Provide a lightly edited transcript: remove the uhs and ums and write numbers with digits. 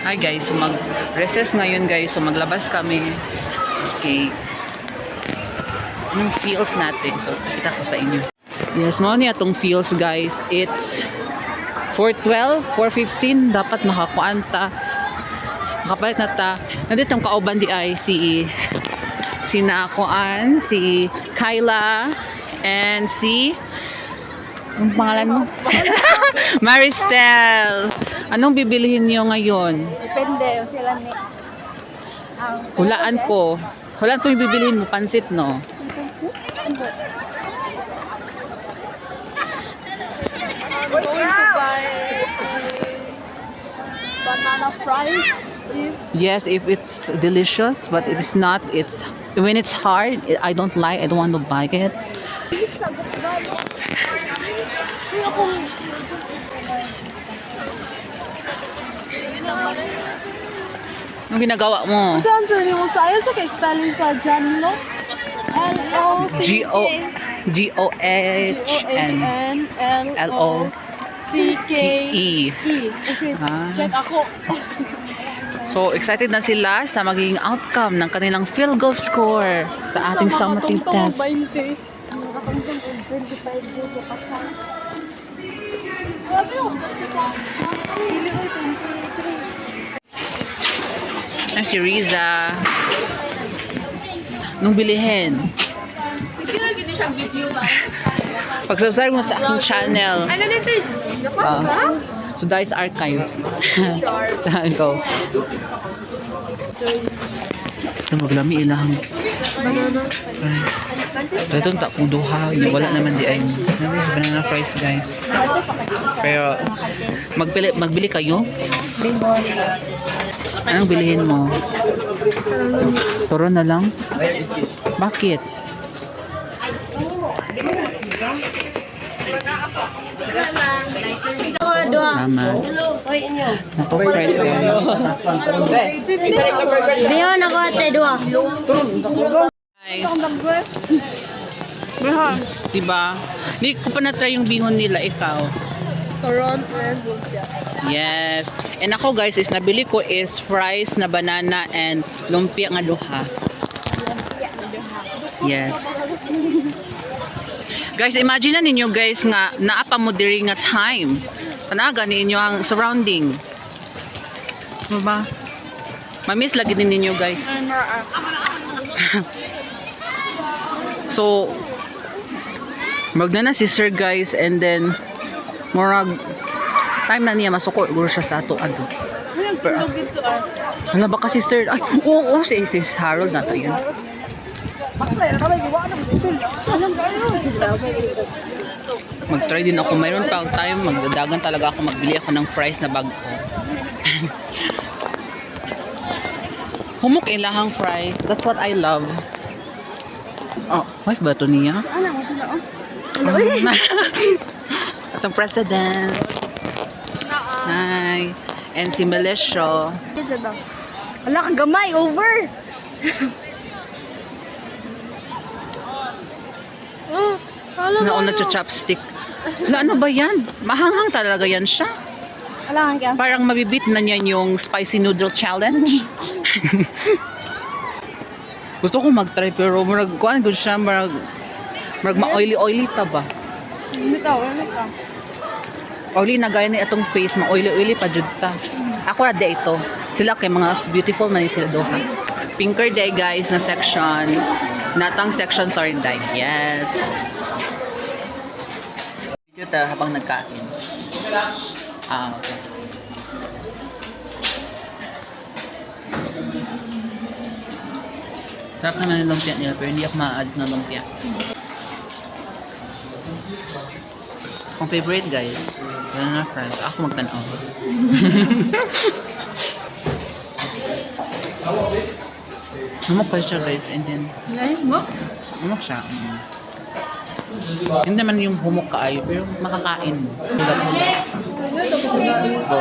Hi guys, so mag-recess ngayon guys. So maglabas kami. Okay. Anong feels natin? So kita ko sa inyo. Yes, mo niya itong feels guys. It's 4:12, 4:15. Dapat makakuanta. Makapalit na ta. Nandito ang kauban di ay si Nakuan, si Kyla, and si ang pangalan mo? Maristel. Anong bibilihin niyo ngayon? Depende sila ni. Hulaan ko. Hulaan ko yung bibilihin mo. Pansit, no? I'm going to buy banana fries. Yes, if it's delicious, but it is not. It's when it's hard. I don't like. I don't want to buy it. Anong ginagawa mo? Saan sir mo sa ayaw sa kay spelling sa Janlo? G-O-H-N-L-O-C-K-E. Okay, Ah. check ako. So, excited na sila sa magiging outcome ng kanilang field goal score sa ating summative test. 20. Nakatungtong 25 dito kasi. Sabi ko, dito. Si Riza. Nung bilihin. Sige na gini siyang video ba? Pag-subscribe mo sa aking channel. Ano nito? Dapat ba? So, Dice Archive. Go. Ito maglami ilang fries. Ito ang takong duha. Wala naman di ay. Banana fries guys. Pero magbili kayo? Anong bilihin mo? Turo na lang? Bakit? Mama. Ako fries guys. Diyo na ko ate dua. Guys. Diba? Hindi ko pa na-try yung bihon nila. Ikaw. Toron and lumpia. Yes. And ako guys, is nabili ko is fries na banana and lumpia nga duha. Yes. Guys, imagine na ninyo guys nga naapa mo diri nga time. Tanaga ninyo ang surrounding. Diba? Mamiss lagi din ninyo guys. So, magna na si sir guys and then murag time na niya masuko guro siya sa ato ado. Wala ba kasi sir? Ay, oo, si Harold na to yun. Mag-try din ako. Mayroon pa time, magdadagan talaga ako, magbili ako ng fries na bago. Humok ilahang fries. That's what I love. Oh, wife ba ito niya? Ano mo sila oh? Itong president. Hi. And si Melesio. Wala kang gamay, over! Nauna siya chopstick. Wala, ano ba yan? Mahanghang talaga yan siya. Wala kang gas. Parang mabibit na niyan yung spicy noodle challenge. Gusto ko mag-try pero marag kuan gud siya marag ma-oily ta ba? Bitaw. Oily na gaya ni atong face, ma-oily pa jud ta. Ako ra day ito. Sila kay mga beautiful man ni sila duha. Pinker day guys na section. Natang section third day. Yes. Video ta habang nagkain. Ah, okay. Sarap naman yung lumpia nila pero hindi ako ma-add na lumpia. Ang favorite guys, banana fries. Ako magtanaw. Humok pa siya guys and then humok siya. Hindi naman yung humok kaayo pero makakain mo. Go.